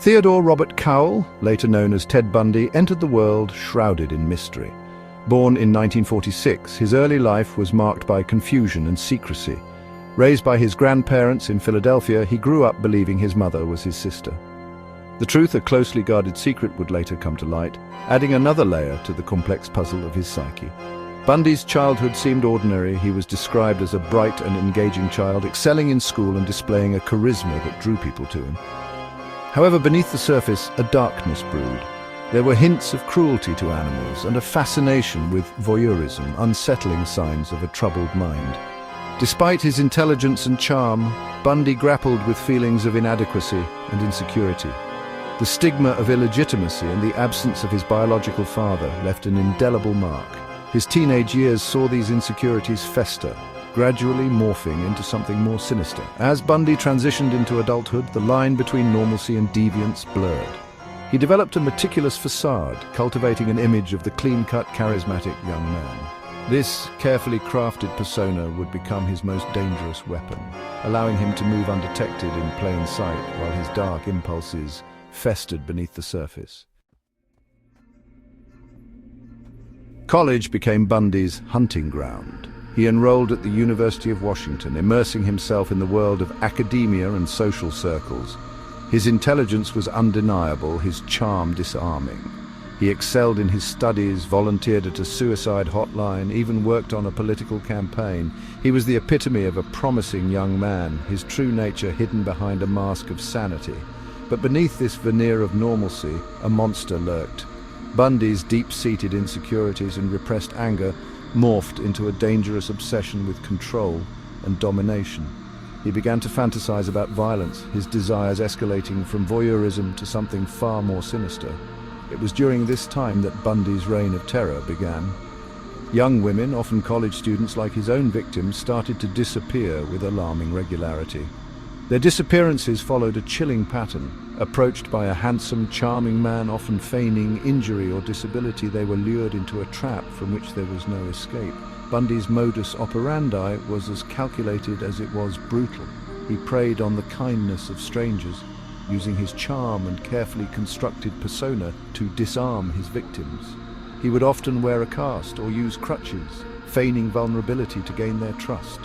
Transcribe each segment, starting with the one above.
Theodore Robert Cowell, later known as Ted Bundy, entered the world shrouded in mystery. Born in 1946, his early life was marked by confusion and secrecy. Raised by his grandparents in Philadelphia, he grew up believing his mother was his sister. The truth, a closely guarded secret, would later come to light, adding another layer to the complex puzzle of his psyche. Bundy's childhood seemed ordinary. He was described as a bright and engaging child, excelling in school and displaying a charisma that drew people to him. However, beneath the surface, a darkness brewed. There were hints of cruelty to animals and a fascination with voyeurism, unsettling signs of a troubled mind. Despite his intelligence and charm, Bundy grappled with feelings of inadequacy and insecurity. The stigma of illegitimacy and the absence of his biological father left an indelible mark. His teenage years saw these insecurities fester, gradually morphing into something more sinister. As Bundy transitioned into adulthood, the line between normalcy and deviance blurred. He developed a meticulous facade, cultivating an image of the clean-cut, charismatic young man. This carefully crafted persona would become his most dangerous weapon, allowing him to move undetected in plain sight while his dark impulses festered beneath the surface. College became Bundy's hunting ground. He enrolled at the University of Washington, immersing himself in the world of academia and social circles. His intelligence was undeniable, his charm disarming. He excelled in his studies, volunteered at a suicide hotline, even worked on a political campaign. He was the epitome of a promising young man, his true nature hidden behind a mask of sanity. But beneath this veneer of normalcy, a monster lurked. Bundy's deep-seated insecurities and repressed anger morphed into a dangerous obsession with control and domination. He began to fantasize about violence, his desires escalating from voyeurism to something far more sinister. It was during this time that Bundy's reign of terror began. Young women, often college students like his own victims, started to disappear with alarming regularity. Their disappearances followed a chilling pattern. Approached by a handsome, charming man, often feigning injury or disability, they were lured into a trap from which there was no escape. Bundy's modus operandi was as calculated as it was brutal. He preyed on the kindness of strangers, using his charm and carefully constructed persona to disarm his victims. He would often wear a cast or use crutches, feigning vulnerability to gain their trust.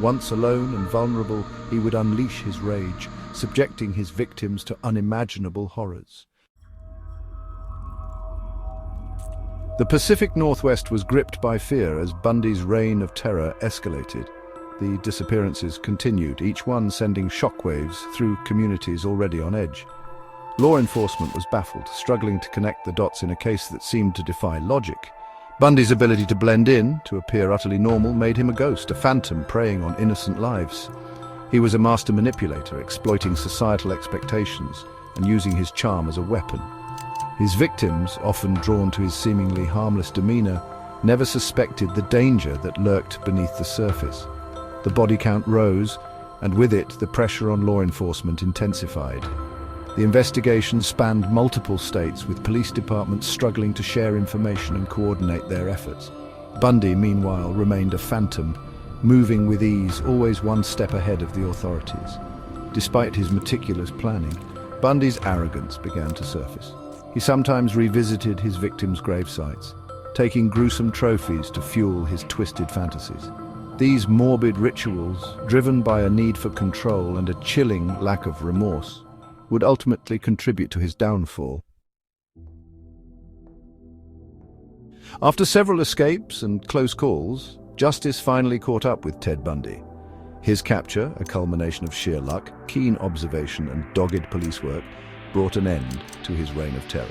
Once alone and vulnerable, he would unleash his rage, subjecting his victims to unimaginable horrors. The Pacific Northwest was gripped by fear as Bundy's reign of terror escalated. The disappearances continued, each one sending shockwaves through communities already on edge. Law enforcement was baffled, struggling to connect the dots in a case that seemed to defy logic. Bundy's ability to blend in, to appear utterly normal, made him a ghost, a phantom preying on innocent lives. He was a master manipulator, exploiting societal expectations and using his charm as a weapon. His victims, often drawn to his seemingly harmless demeanor, never suspected the danger that lurked beneath the surface. The body count rose, and with it, the pressure on law enforcement intensified. The investigation spanned multiple states, with police departments struggling to share information and coordinate their efforts. Bundy, meanwhile, remained a phantom, moving with ease, always one step ahead of the authorities. Despite his meticulous planning, Bundy's arrogance began to surface. He sometimes revisited his victims' grave sites, taking gruesome trophies to fuel his twisted fantasies. These morbid rituals, driven by a need for control and a chilling lack of remorse, would ultimately contribute to his downfall. After several escapes and close calls, justice finally caught up with Ted Bundy. His capture, a culmination of sheer luck, keen observation and dogged police work, brought an end to his reign of terror.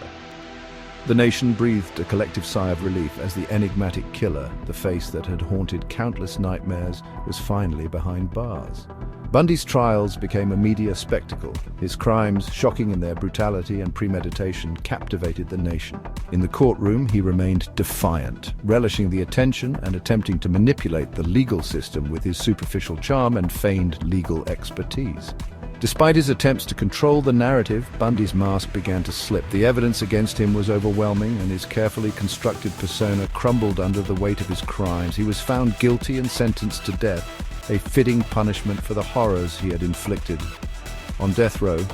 The nation breathed a collective sigh of relief as the enigmatic killer, the face that had haunted countless nightmares, was finally behind bars. Bundy's trials became a media spectacle. His crimes, shocking in their brutality and premeditation, captivated the nation. In the courtroom, he remained defiant, relishing the attention and attempting to manipulate the legal system with his superficial charm and feigned legal expertise. Despite his attempts to control the narrative, Bundy's mask began to slip. The evidence against him was overwhelming, and his carefully constructed persona crumbled under the weight of his crimes. He was found guilty and sentenced to death, a fitting punishment for the horrors he had inflicted. On death row,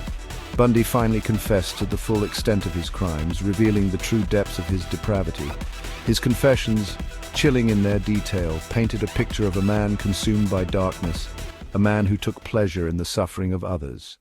Bundy finally confessed to the full extent of his crimes, revealing the true depths of his depravity. His confessions, chilling in their detail, painted a picture of a man consumed by darkness, a man who took pleasure in the suffering of others.